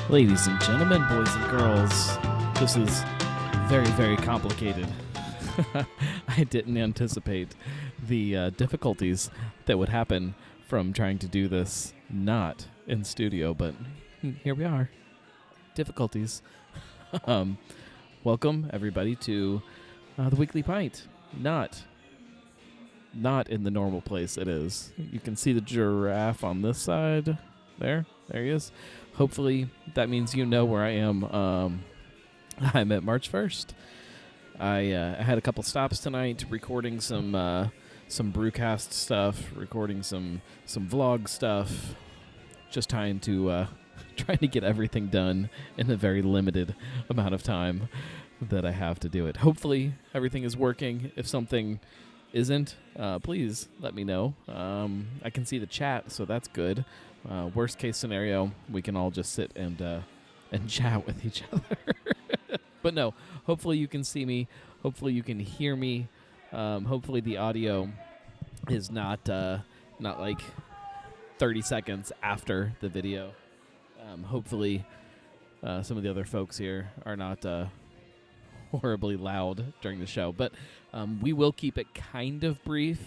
Ladies and gentlemen, boys and girls, this is very, very complicated. I didn't anticipate the difficulties that would happen from trying to do this not in studio, but here we are. Difficulties. Welcome, everybody, to the Weekly Pint. Not in the normal place it is. You can see the giraffe on this side. There he is. Hopefully that means you know where I am. I'm at March 1st. I had a couple stops tonight, recording some brewcast stuff, recording some vlog stuff, just trying to get everything done in a very limited amount of time that I have to do it. Hopefully everything is working. If something isn't, please let me know. I can see the chat, so that's good. Worst case scenario, we can all just sit and chat with each other. But no, hopefully you can see me. Hopefully you can hear me. Hopefully the audio is not like 30 seconds after the video. Hopefully some of the other folks here are not horribly loud during the show. But we will keep it kind of brief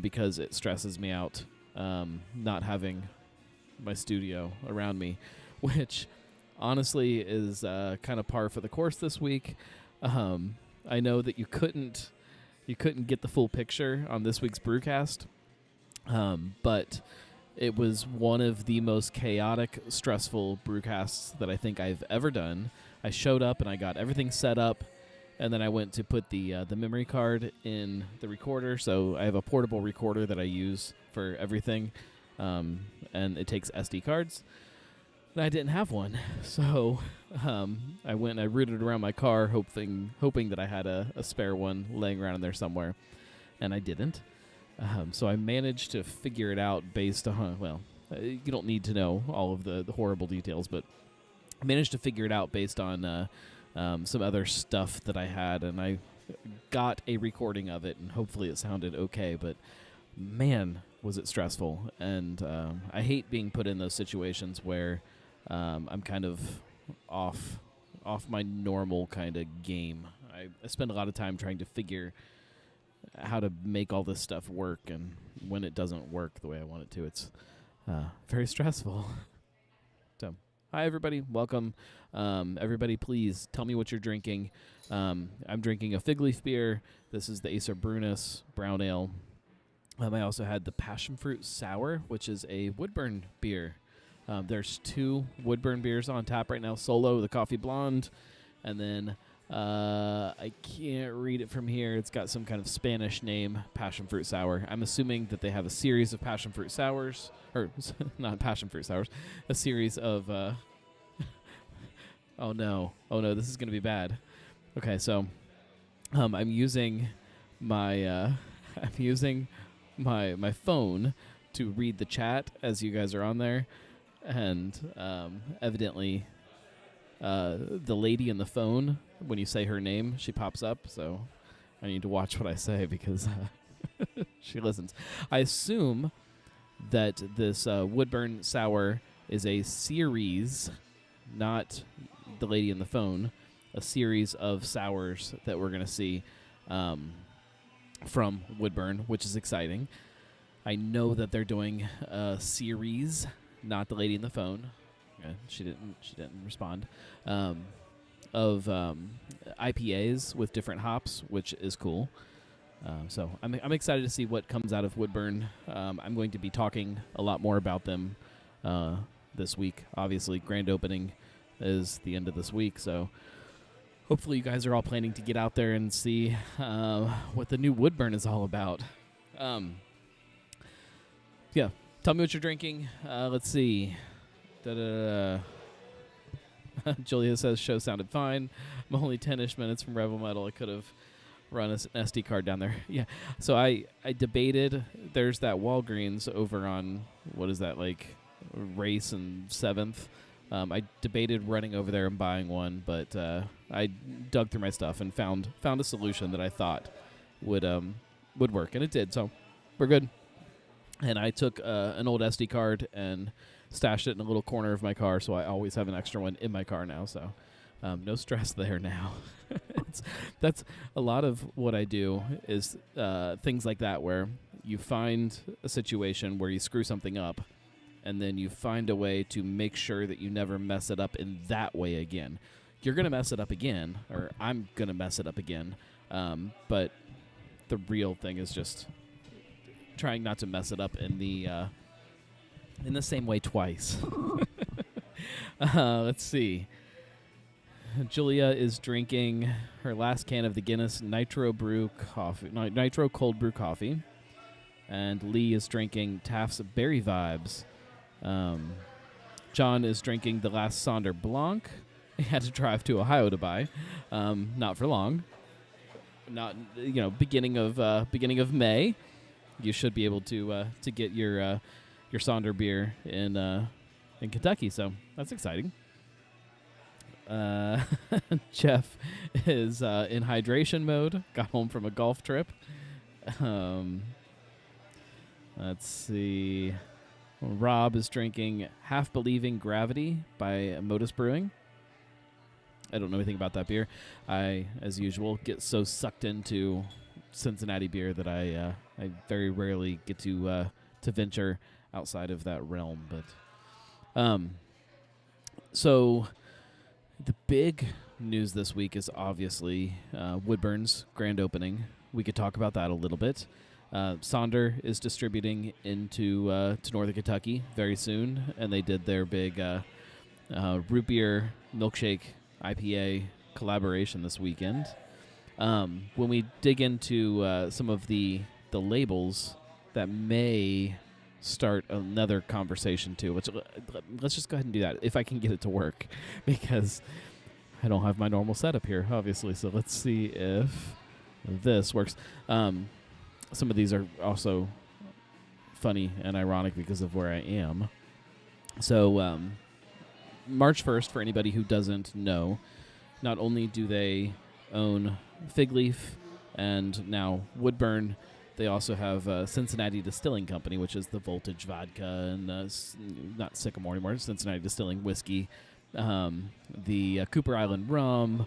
because it stresses me out not having my studio around me, which honestly is kind of par for the course this week. I know that you couldn't get the full picture on this week's brewcast, but it was one of the most chaotic, stressful brewcasts that I think I've ever done. I showed up and I got everything set up, and then I went to put the memory card in the recorder. So I have a portable recorder that I use for everything, and it takes SD cards. And I didn't have one, so I went and I rooted around my car, hoping that I had a spare one laying around in there somewhere, and I didn't. So I managed to figure it out based on, well, you don't need to know all of the horrible details, but I managed to figure it out based on some other stuff that I had, and I got a recording of it, and hopefully it sounded okay, but man, was it stressful. And I hate being put in those situations where I'm kind of off my normal kind of game. I spend a lot of time trying to figure how to make all this stuff work, and when it doesn't work the way I want it to, it's very stressful. So, hi everybody, welcome. Everybody, please tell me what you're drinking. I'm drinking a fig leaf beer. This is the Acer Brunus Brown Ale. I also had the Passion Fruit Sour, which is a Woodburn beer. There's two Woodburn beers on tap right now. Solo, the Coffee Blonde, and then I can't read it from here. It's got some kind of Spanish name, Passion Fruit Sour. I'm assuming that they have a series of Passion Fruit Sours, or not Passion Fruit Sours, a series of, oh no, this is going to be bad. Okay, so I'm using my my phone to read the chat as you guys are on there, and evidently the lady in the phone, when you say her name, she pops up, so I need to watch what I say because she listens. I assume that this Woodburn Sour is a series, not the lady in the phone, a series of sours that we're going to see from Woodburn, which is exciting. I know that they're doing a series, not the lady in the phone. She didn't respond. Of IPAs with different hops, which is cool. So I'm excited to see what comes out of Woodburn. I'm going to be talking a lot more about them this week. Obviously, grand opening is the end of this week, so hopefully you guys are all planning to get out there and see what the new Woodburn is all about. Yeah, tell me what you're drinking. Let's see. Julia says show sounded fine. I'm only 10-ish minutes from Rebel Metal. I could have run an SD card down there. Yeah. So I debated. There's that Walgreens over on, what is that, like Race and 7th. I debated running over there and buying one, but I dug through my stuff and found a solution that I thought would work, and it did. So we're good. And I took an old SD card and stashed it in a little corner of my car, so I always have an extra one in my car now. So no stress there now. That's a lot of what I do is things like that, where you find a situation where you screw something up, and then you find a way to make sure that you never mess it up in that way again. You're going to mess it up again, or I'm going to mess it up again, but the real thing is just trying not to mess it up in the same way twice. Let's see. Julia is drinking her last can of the Guinness Nitro Cold Brew Coffee, and Lee is drinking Taft's Berry Vibes. John is drinking the last Sonder Blanc. He had to drive to Ohio to buy. Not for long. Not beginning of May. You should be able to get your Sonder beer in Kentucky. So that's exciting. Jeff is in hydration mode. Got home from a golf trip. Let's see. Rob is drinking Half Believing Gravity by Modus Brewing. I don't know anything about that beer. I, as usual, get so sucked into Cincinnati beer that I very rarely get to venture outside of that realm. But so the big news this week is obviously Woodburn's grand opening. We could talk about that a little bit. Sonder is distributing into to Northern Kentucky very soon, and they did their big root beer milkshake IPA collaboration this weekend. When we dig into some of the labels, that may start another conversation too, which let's just go ahead and do that if I can get it to work, because I don't have my normal setup here, obviously. So let's see if this works. Some of these are also funny and ironic because of where I am. So March 1st, for anybody who doesn't know, not only do they own Fig Leaf and now Woodburn, they also have Cincinnati Distilling Company, which is the Voltage Vodka and not Sycamore anymore, Cincinnati Distilling Whiskey, the Cooper Island Rum.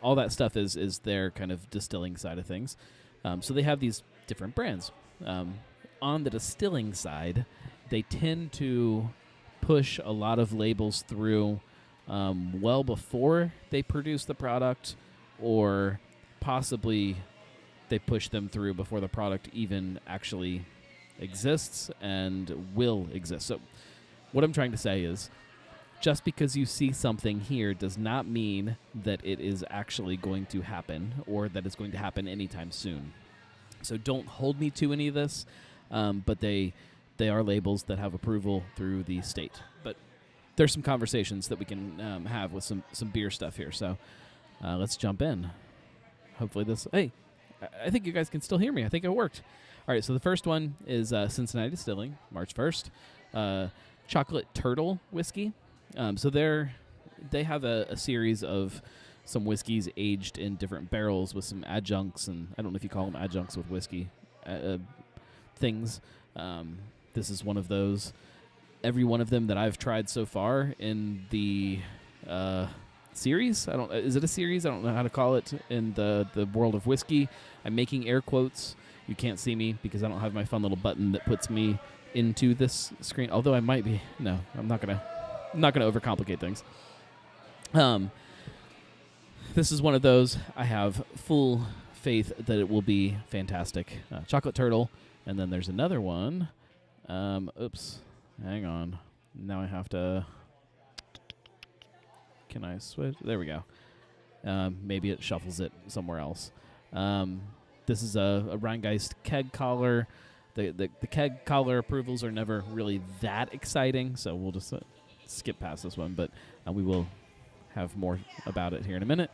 All that stuff is their kind of distilling side of things. So they have these different brands. On the distilling side, they tend to push a lot of labels through well before they produce the product, or possibly they push them through before the product even actually exists and will exist. So what I'm trying to say is, just because you see something here does not mean that it is actually going to happen or that it's going to happen anytime soon. So don't hold me to any of this, but they are labels that have approval through the state. But there's some conversations that we can have with some beer stuff here. So let's jump in. Hopefully this... Hey, I think you guys can still hear me. I think it worked. All right, so the first one is Cincinnati Distilling, March 1st. Chocolate Turtle Whiskey. So they have a series of some whiskeys aged in different barrels with some adjuncts, and I don't know if you call them adjuncts with whiskey things. This is one of those. Every one of them that I've tried so far in the series, is it a series? I don't know how to call it in the world of whiskey. I'm making air quotes. You can't see me because I don't have my fun little button that puts me into this screen. Although I might be. No, I'm not gonna overcomplicate things. This is one of those. I have full faith that it will be fantastic. Chocolate Turtle, and then there's another one. Oops, hang on. Now I have to. Can I switch? There we go. Maybe it shuffles it somewhere else. This is a Rheingeist keg collar. The keg collar approvals are never really that exciting, so we'll just skip past this one, but we will have more about it here in a minute.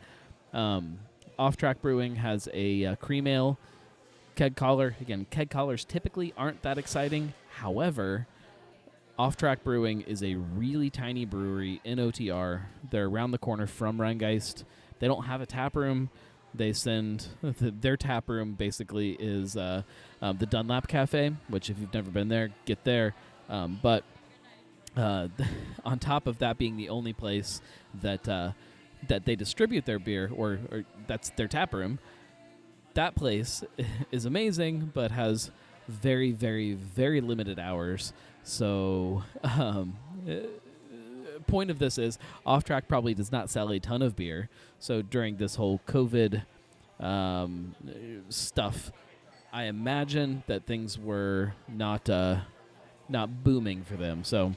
Off Track Brewing has a cream ale keg collar. Again, keg collars typically aren't that exciting. However, Off Track Brewing is a really tiny brewery in OTR. They're around the corner from Rheingeist. They don't have a tap room. They send their tap room basically is the Dunlap Cafe, which if you've never been there, get there. But on top of that being the only place that that they distribute their beer, or that's their tap room, that place is amazing, but has very, very, very limited hours. So, point of this is Off Track probably does not sell a ton of beer. So during this whole COVID stuff, I imagine that things were not booming for them. So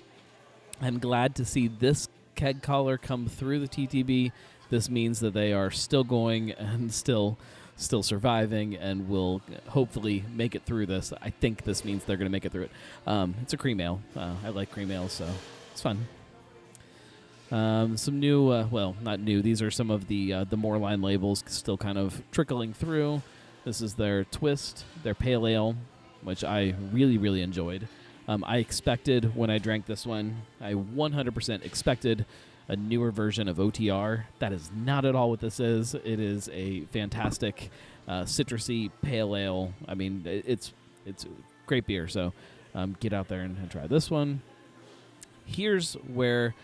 I'm glad to see this keg collar come through the TTB. This means that they are still going and still surviving and will hopefully make it through this. I think this means they're going to make it through it. It's a cream ale. I like cream ale, so it's fun. Some new, well, not new. These are some of the Moreline labels still kind of trickling through. This is their Twist, their Pale Ale, which I really, really enjoyed. I expected when I drank this one, I 100% expected a newer version of OTR. That is not at all what this is. It is a fantastic citrusy pale ale. I mean, it's great beer, so get out there and try this one. Here's where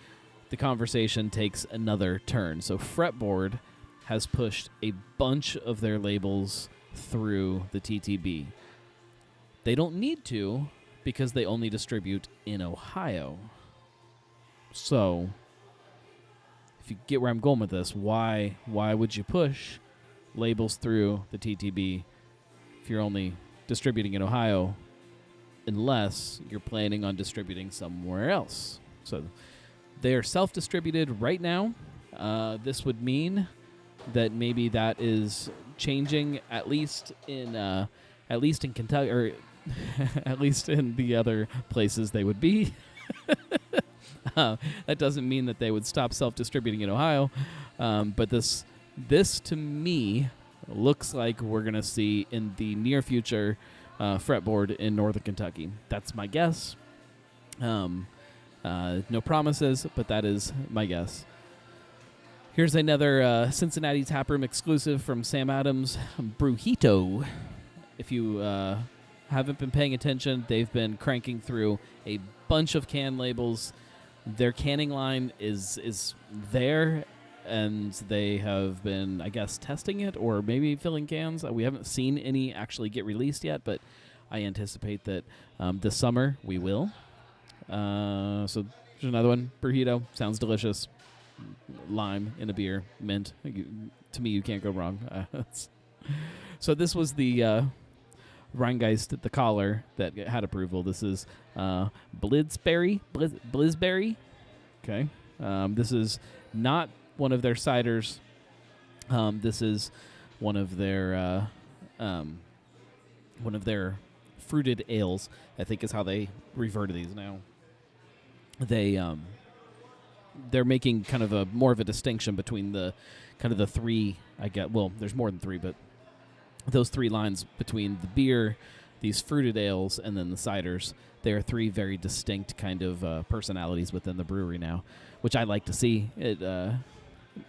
the conversation takes another turn. So Fretboard has pushed a bunch of their labels through the TTB. They don't need to because they only distribute in Ohio. So if you get where I'm going with this, why would you push labels through the TTB if you're only distributing in Ohio, unless you're planning on distributing somewhere else? So they are self-distributed right now. This would mean that maybe that is changing, at least in Kentucky, or at least in the other places they would be. That doesn't mean that they would stop self-distributing in Ohio, but this to me looks like we're going to see in the near future Fretboard in Northern Kentucky. That's my guess. No promises, but that is my guess. Here's another Cincinnati Taproom exclusive from Sam Adams, Brewhito. If you haven't been paying attention, they've been cranking through a bunch of can labels. Their canning line is there, and they have been, I guess, testing it or maybe filling cans. We haven't seen any actually get released yet, but I anticipate that this summer we will. So there's another one. Burrito. Sounds delicious. Lime in a beer. Mint. To me, you can't go wrong. So this was the Rheingeist, the collar that had approval. This is Blizberry. Blizberry. Okay. This is not one of their ciders. This is one of their fruited ales, I think is how they refer to these now. They're making kind of a more of a distinction between the kind of the three, I get, well, there's more than three, but those three lines between the beer, these fruited ales, and then the ciders. There are three very distinct kind of personalities within the brewery now, which I like to see. It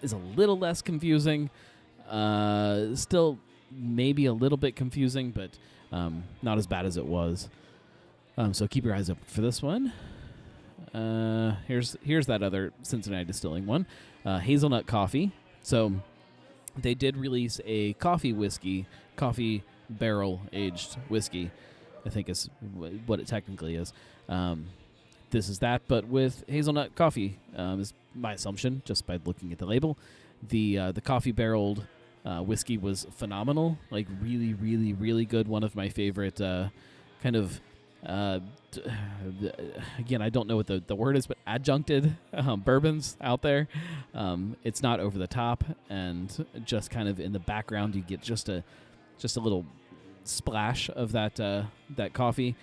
is a little less confusing. Still maybe a little bit confusing, but not as bad as it was. So keep your eyes open for this one. Here's that other Cincinnati Distilling one, Hazelnut Coffee. So they did release a coffee barrel aged whiskey, I think is what it technically is. This is that, but with hazelnut coffee, is my assumption just by looking at the label. The coffee barreled whiskey was phenomenal, like really, really, really good. One of my favorite kind of again, I don't know what the word is, but adjuncted bourbons out there. It's not over the top, and just kind of in the background, you get just a little splash of that coffee.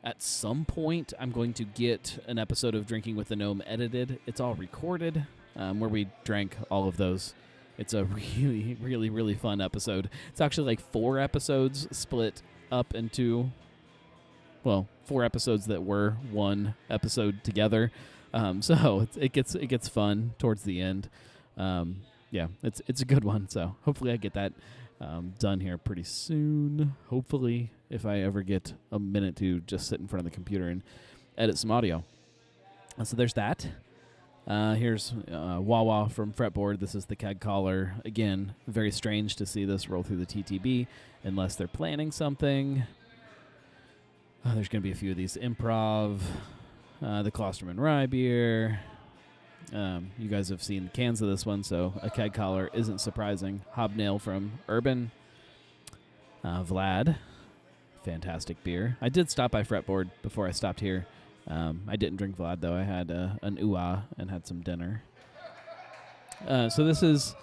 At some point, I'm going to get an episode of Drinking with the Gnome edited. It's all recorded, where we drank all of those. It's a really, really, really fun episode. It's actually like 4 episodes split up into, well, 4 episodes that were 1 episode together. So it gets fun towards the end. Yeah, it's a good one. So hopefully I get that done here pretty soon. Hopefully, if I ever get a minute to just sit in front of the computer and edit some audio. So there's that. Here's Wawa from Fretboard. This is the CAD collar. Again, very strange to see this roll through the TTB unless they're planning something. There's going to be a few of these. Improv, the Klosterman Rye beer. You guys have seen cans of this one, so a CAD collar isn't surprising. Hobnail from Urban. Vlad, fantastic beer. I did stop by Fretboard before I stopped here. I didn't drink Vlad, though. I had an UA and had some dinner. So this is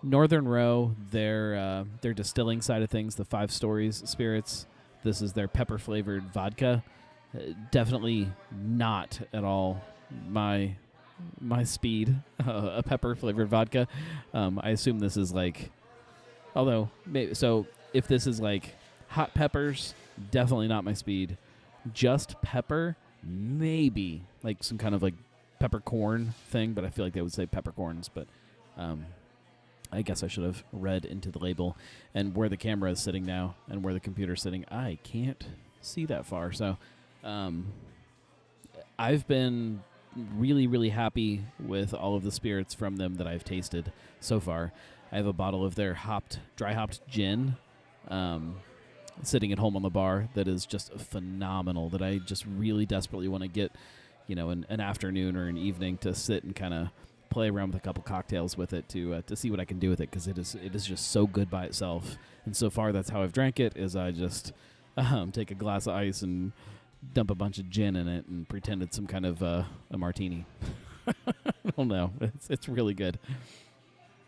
Northern Row, their distilling side of things, the 5 Stories spirits. This is their pepper-flavored vodka. Definitely not at all my speed, a pepper-flavored vodka. I assume this is like, although, maybe, so if this is like hot peppers, definitely not my speed. Just pepper, maybe like some kind of like peppercorn thing, but I feel like they would say peppercorns, but I guess I should have read into the label. And where the camera is sitting now and where the computer's sitting, I can't see that far. So I've been really, really happy with all of the spirits from them that I've tasted so far. I have a bottle of their dry hopped gin sitting at home on the bar that is just phenomenal, that I just really desperately want to get, an afternoon or an evening to sit and kind of play around with a couple cocktails with it to see what I can do with it, because it is just so good by itself. And so far, that's how I've drank it, is I just take a glass of ice and dump a bunch of gin in it and pretend it's some kind of a martini. I don't know. It's really good.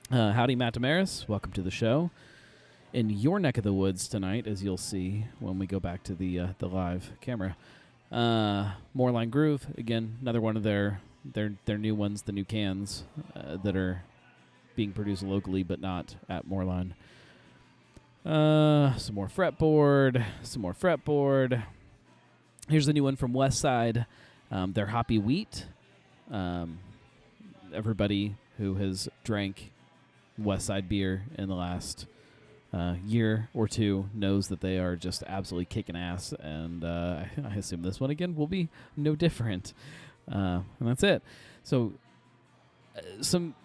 Howdy, Matt Damaris. Welcome to the show. In your neck of the woods tonight, as you'll see when we go back to the live camera. Moreline Groove, again, another one of their new ones, the new cans that are being produced locally but not at Moreline. Some more fretboard. Here's the new one from Westside. Their Hoppy Wheat. Everybody who has drank Westside beer in the last year or two knows that they are just absolutely kicking ass, and I assume this one again will be no different. And that's it. So some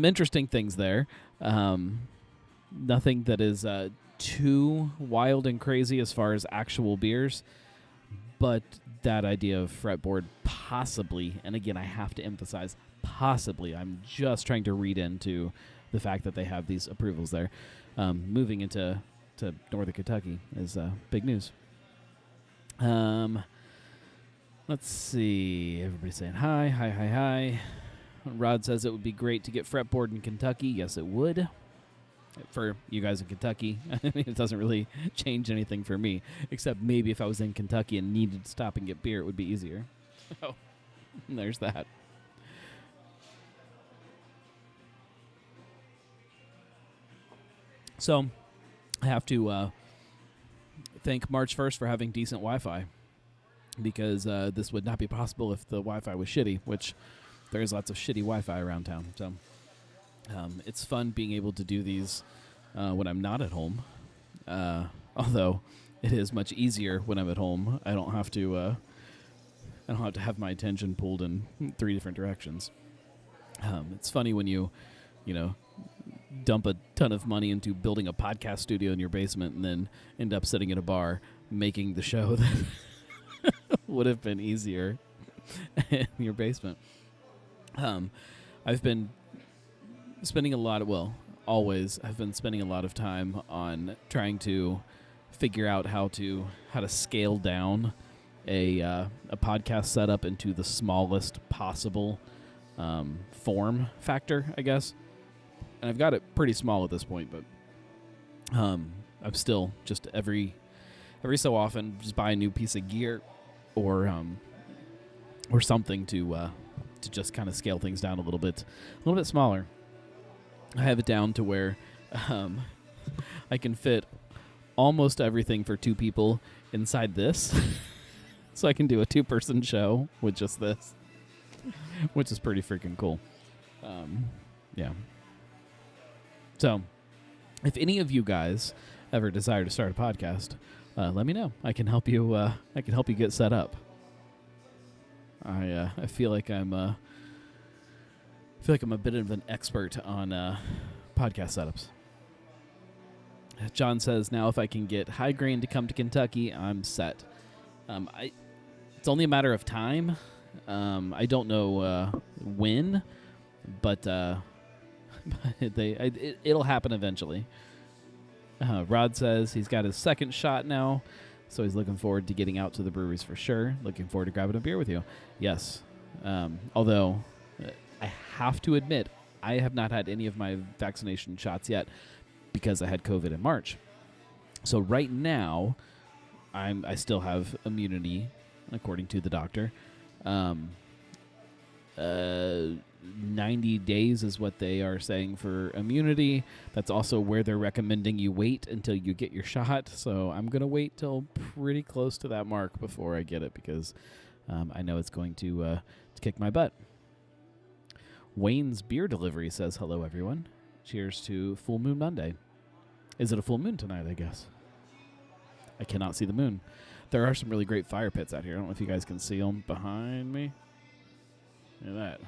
interesting things there. Nothing that is too wild and crazy as far as actual beers, but that idea of Fretboard possibly, and again I have to emphasize possibly, I'm just trying to read into the fact that they have these approvals there. Moving into Northern Kentucky is big news. Let's see. Everybody's saying hi. Rod says it would be great to get Fretboard in Kentucky. Yes, it would. For you guys in Kentucky, it doesn't really change anything for me, except maybe if I was in Kentucky and needed to stop and get beer, it would be easier. Oh, there's that. So I have to thank March 1st for having decent Wi-Fi, because this would not be possible if the Wi-Fi was shitty, which there is lots of shitty Wi-Fi around town. So it's fun being able to do these when I'm not at home, although it is much easier when I'm at home. I don't have to have my attention pulled in 3 different directions. It's funny when you dump a ton of money into building a podcast studio in your basement and then end up sitting at a bar making the show that would have been easier in your basement. I've been spending I've been spending a lot of time on trying to figure out how to scale down a podcast setup into the smallest possible form factor, I guess. And I've got it pretty small at this point, but I'm still just every so often just buy a new piece of gear or something to just kind of scale things down a little bit smaller. I have it down to where I can fit almost everything for 2 people inside this, so I can do a 2-person show with just this, which is pretty freaking cool. Yeah. So, if any of you guys ever desire to start a podcast, let me know. I can help you. I can help you get set up. I feel like I'm a bit of an expert on podcast setups. John says, now if I can get High Grain to come to Kentucky, I'm set. It's only a matter of time. I don't know when, but it'll happen eventually. Rod says he's got his second shot now, so he's looking forward to getting out to the breweries for sure. Looking forward to grabbing a beer with you. Yes. Although I have to admit, I have not had any of my vaccination shots yet because I had COVID in March. So right now, I still have immunity, according to the doctor. 90 days is what they are saying for immunity. That's also where they're recommending you wait until you get your shot. So I'm going to wait till pretty close to that mark before I get it because I know it's going to kick my butt. Wayne's Beer Delivery says, hello, everyone. Cheers to Full Moon Monday. Is it a full moon tonight, I guess? I cannot see the moon. There are some really great fire pits out here. I don't know if you guys can see them behind me. Look at that.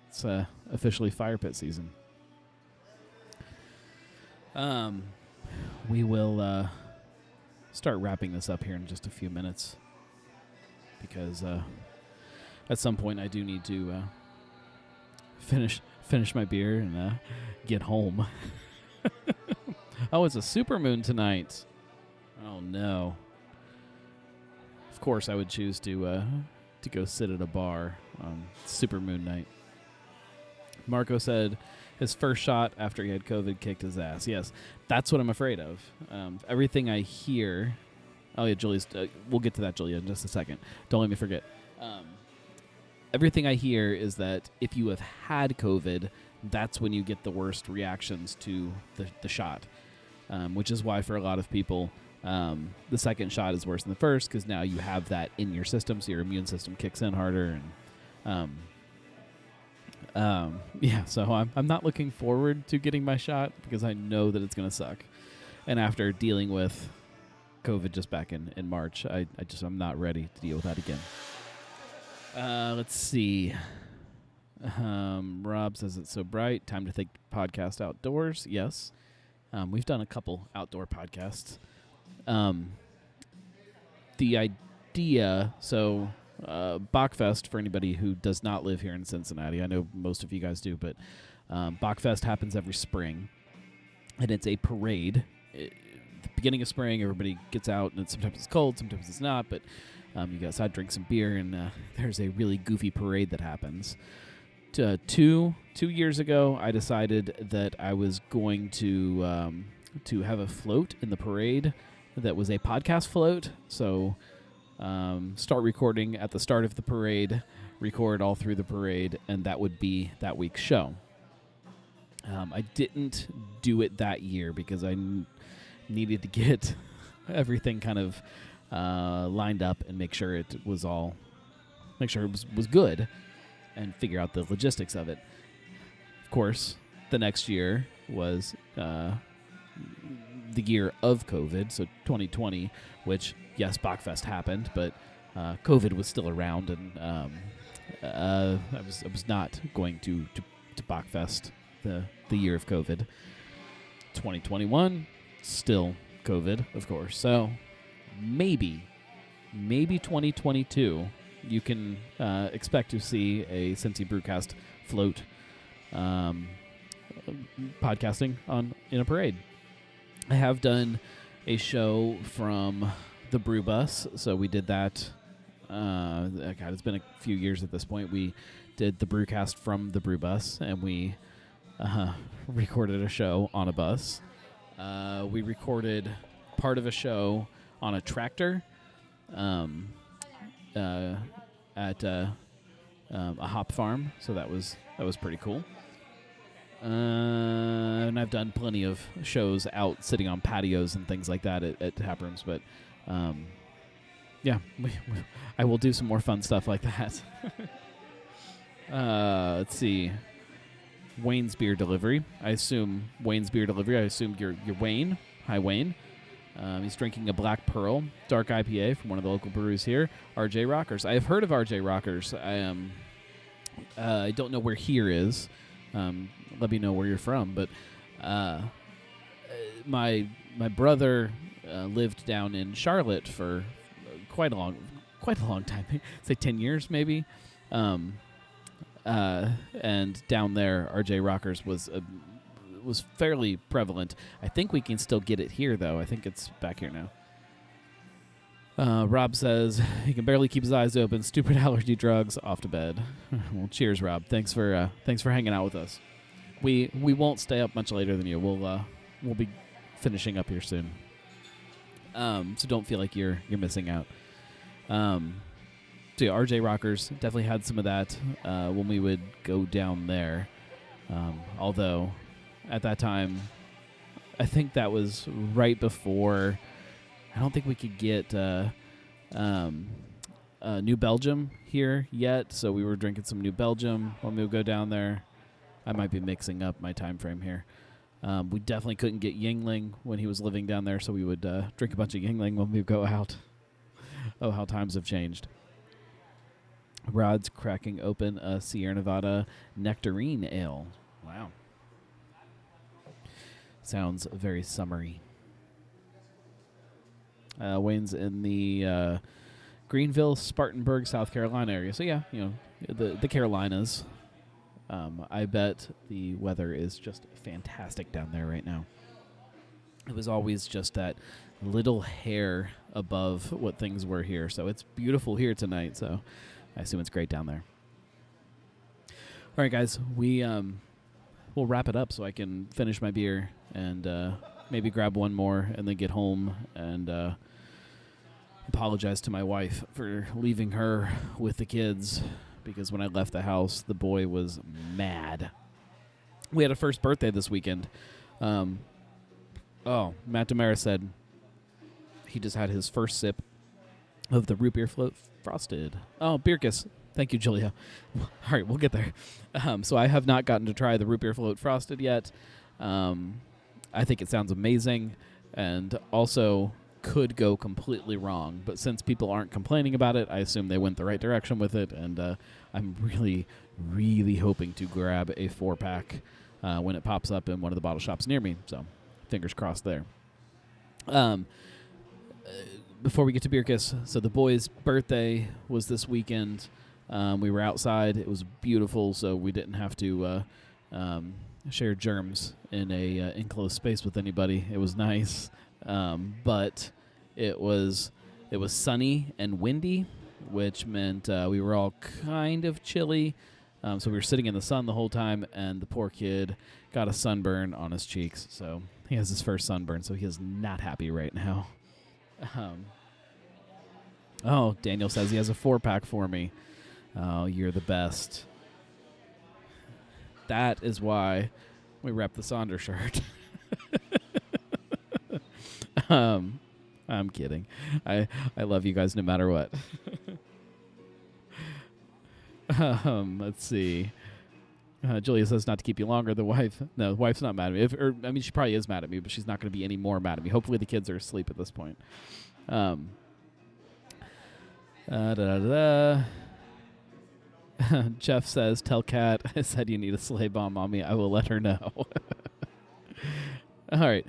It's officially fire pit season. We will start wrapping this up here in just a few minutes because at some point I do need to finish my beer and get home. Oh, it's a supermoon tonight. Oh no. Of course, I would choose to go sit at a bar on supermoon night. Marco said his first shot after he had COVID kicked his ass. Yes, that's what I'm afraid of. Everything I hear... Oh, yeah, Julia's... we'll get to that, Julia, in just a second. Don't let me forget. Everything I hear is that if you have had COVID, that's when you get the worst reactions to the shot, which is why for a lot of people, the second shot is worse than the first because now you have that in your system, so your immune system kicks in harder. And yeah, so I'm not looking forward to getting my shot because I know that it's going to suck. And after dealing with COVID just back in March, I'm not ready to deal with that again. Let's see. Rob says it's so bright. Time to take podcast outdoors. Yes. We've done a couple outdoor podcasts. The idea, so Bachfest, for anybody who does not live here in Cincinnati, I know most of you guys do, but Bachfest happens every spring, and it's a parade. At the beginning of spring, everybody gets out, and sometimes it's cold, sometimes it's not, but you go outside, drink some beer, and there's a really goofy parade that happens. Two years ago, I decided that I was going to have a float in the parade that was a podcast float. So start recording at the start of the parade, record all through the parade, and that would be that week's show. I didn't do it that year because I needed to get everything kind of lined up and make sure it was good and figure out the logistics of it. Of course, the next year was the year of COVID, so 2020, which, yes, Bachfest happened, but COVID was still around, and I was not going to Bachfest the year of COVID. 2021, still COVID, of course. So maybe 2022, you can expect to see a Cincy Brewcast float podcasting in a parade. I have done a show from the brew bus, so we did that. God, it's been a few years at this point. We did the brewcast from the brew bus, and we recorded a show on a bus. We recorded part of a show on a tractor at a hop farm, so that was pretty cool. And I've done plenty of shows out sitting on patios and things like that at tap rooms, but yeah, I will do some more fun stuff like that. Let's see. Wayne's Beer Delivery. I assume you're Wayne. Hi, Wayne. He's drinking a Black Pearl Dark IPA from one of the local breweries here, RJ Rockers. I have heard of RJ Rockers. I don't know where here is. Let me know where you're from. But my brother lived down in Charlotte for quite a long time. Say 10 years maybe. And down there, RJ Rockers was fairly prevalent. I think we can still get it here, though. I think it's back here now. Rob says he can barely keep his eyes open. Stupid allergy drugs. Off to bed. Well, cheers, Rob. Thanks for hanging out with us. We won't stay up much later than you. We'll be finishing up here soon. So don't feel like you're missing out. So yeah, RJ Rockers definitely had some of that when we would go down there. Although at that time, I think that was right before. I don't think we could get New Belgium here yet, so we were drinking some New Belgium when we would go down there. I might be mixing up my time frame here. We definitely couldn't get Yingling when he was living down there, so we would drink a bunch of Yingling when we go out. Oh, how times have changed. Rod's cracking open a Sierra Nevada Nectarine ale. Wow. Sounds very summery. Wayne's in the Greenville, Spartanburg, South Carolina area. So yeah, the Carolinas. I bet the weather is just fantastic down there right now. It was always just that little hair above what things were here. So it's beautiful here tonight. So I assume it's great down there. All right, guys, we'll wrap it up so I can finish my beer and maybe grab one more and then get home and apologize to my wife for leaving her with the kids, because when I left the house, the boy was mad. We had a first birthday this weekend. Matt Demara said he just had his first sip of the root beer float frosted. Oh, Beerkus. Thank you, Julia. All right, we'll get there. So I have not gotten to try the root beer float frosted yet. I think it sounds amazing and also could go completely wrong. But since people aren't complaining about it, I assume they went the right direction with it. And I'm really, really hoping to grab a 4-pack when it pops up in one of the bottle shops near me. So fingers crossed there. Before we get to Beerkus, so the boy's birthday was this weekend. We were outside. It was beautiful, so we didn't have to share germs in a enclosed space with anybody. It was nice, but it was sunny and windy, which meant we were all kind of chilly. So we were sitting in the sun the whole time, and the poor kid got a sunburn on his cheeks. So he has his first sunburn, so he is not happy right now. Daniel says he has a 4-pack for me. Oh, you're the best. That is why we rep the Sonder shirt. I'm kidding. I love you guys no matter what. Let's see. Julia says not to keep you longer. The wife's not mad at me. She probably is mad at me, but she's not going to be any more mad at me. Hopefully the kids are asleep at this point. Jeff says, tell Kat I said you need a sleigh bomb on me. I will let her know. All right.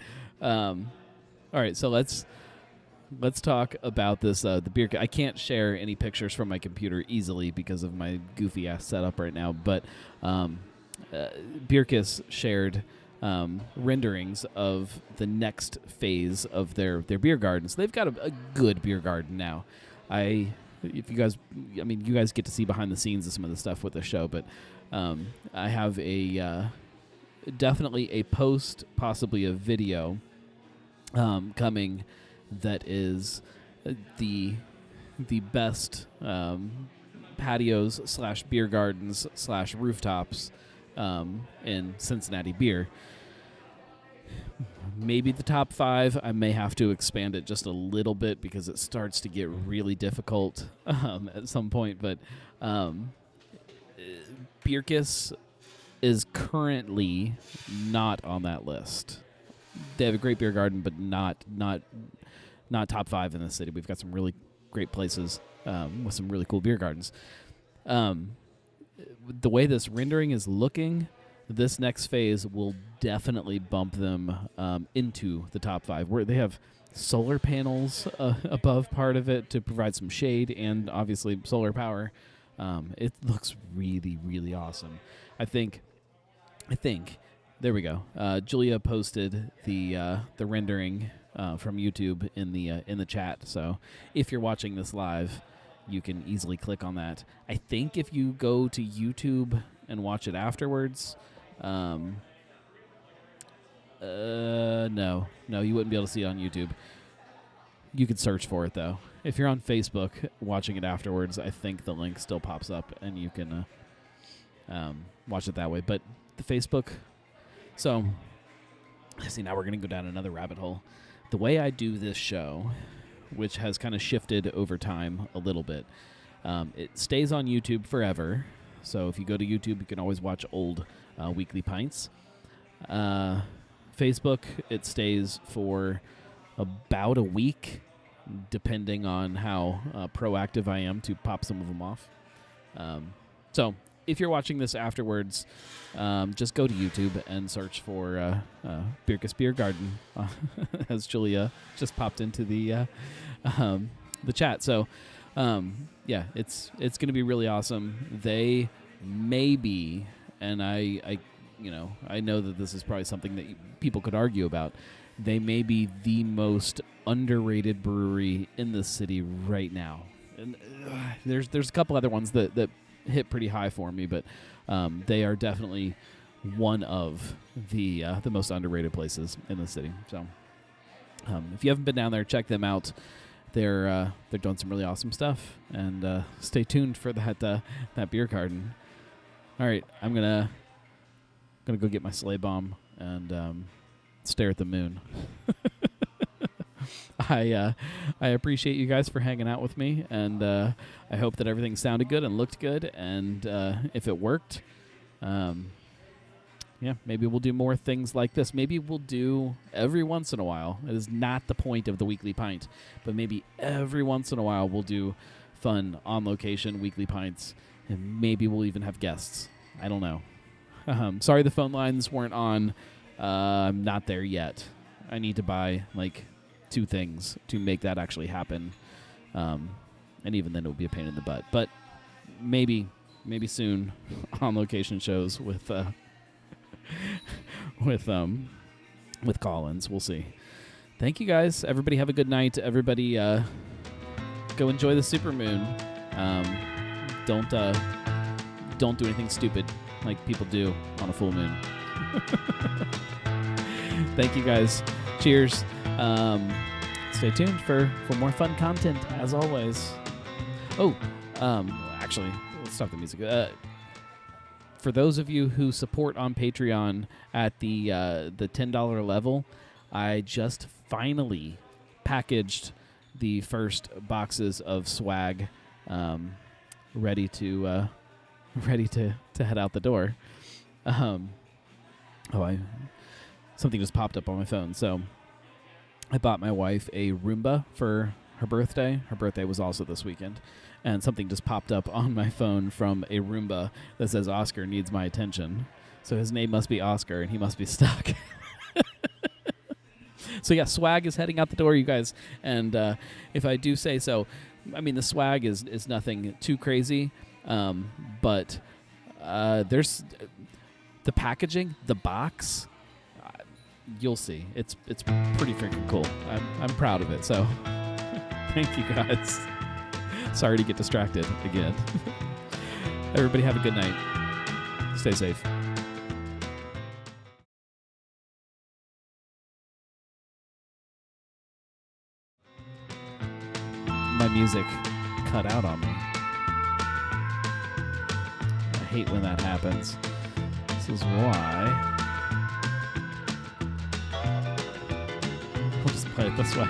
So let's talk about this the beer. I can't share any pictures from my computer easily because of my goofy ass setup right now. But Beerkus shared renderings of the next phase of their beer garden. So they've got a good beer garden now. You guys get to see behind the scenes of some of the stuff with the show, but I have definitely a post, possibly a video coming that is the best patios / beer gardens / rooftops in Cincinnati beer. Maybe the top 5. I may have to expand it just a little bit because it starts to get really difficult at some point. But Beerkus is currently not on that list. they have a great beer garden, but not top 5 in the city. We've got some really great places with some really cool beer gardens. The way this rendering is looking, this next phase will definitely bump them into the top 5, where they have solar panels above part of it to provide some shade and obviously solar power. It looks really, really awesome. I think there we go. Julia posted the rendering from YouTube in the chat. So if you're watching this live, you can easily click on that. I think if you go to YouTube and watch it afterwards, no, you wouldn't be able to see it on YouTube. You could search for it, though. If you're on Facebook watching it afterwards, I think the link still pops up, and you can watch it that way. But the Facebook... So, see, now we're going to go down another rabbit hole. The way I do this show, which has kind of shifted over time a little bit, it stays on YouTube forever. So if you go to YouTube, you can always watch old Weekly Pints. Facebook, it stays for about a week, depending on how proactive I am to pop some of them off. So if you're watching this afterwards, just go to YouTube and search for Birkus Beer Garden, as Julia just popped into the chat. So, yeah, it's going to be really awesome. They may be, and I know that this is probably something that people could argue about. They may be the most underrated brewery in the city right now. And there's a couple other ones that hit pretty high for me, but they are definitely one of the most underrated places in the city. So if you haven't been down there, check them out. They're doing some really awesome stuff, and stay tuned for that beer garden. All right, I'm gonna go get my sleigh bomb and stare at the moon. I appreciate you guys for hanging out with me, and I hope that everything sounded good and looked good, and if it worked, yeah, maybe we'll do more things like this. Maybe we'll do every once in a while. It is not the point of the Weekly Pint, but maybe every once in a while we'll do fun, on-location Weekly Pints, and maybe we'll even have guests. I don't know. Sorry the phone lines weren't on. I'm not there yet. I need to buy, 2 things to make that actually happen. And even then it would be a pain in the butt. But maybe soon on-location shows with Collins. We'll see. Thank you guys. Everybody have a good night. Everybody go enjoy the supermoon. Don't do anything stupid like people do on a full moon. Thank you guys. Cheers. Stay tuned for more fun content as always. Actually, let's stop the music. For those of you who support on Patreon at the $10 level, I just finally packaged the first boxes of swag, ready to head out the door. Something just popped up on my phone. So I bought my wife a Roomba for her birthday. Her birthday was also this weekend. And something just popped up on my phone from a Roomba that says Oscar needs my attention. So his name must be Oscar, and he must be stuck. So yeah, swag is heading out the door, you guys. And if I do say so, I mean, the swag is nothing too crazy. But there's the packaging, the box. You'll see. It's pretty freaking cool. I'm proud of it. So thank you guys. Sorry to get distracted again. Everybody have a good night. Stay safe. My music cut out on me. I hate when that happens. This is why. We'll just play it this way.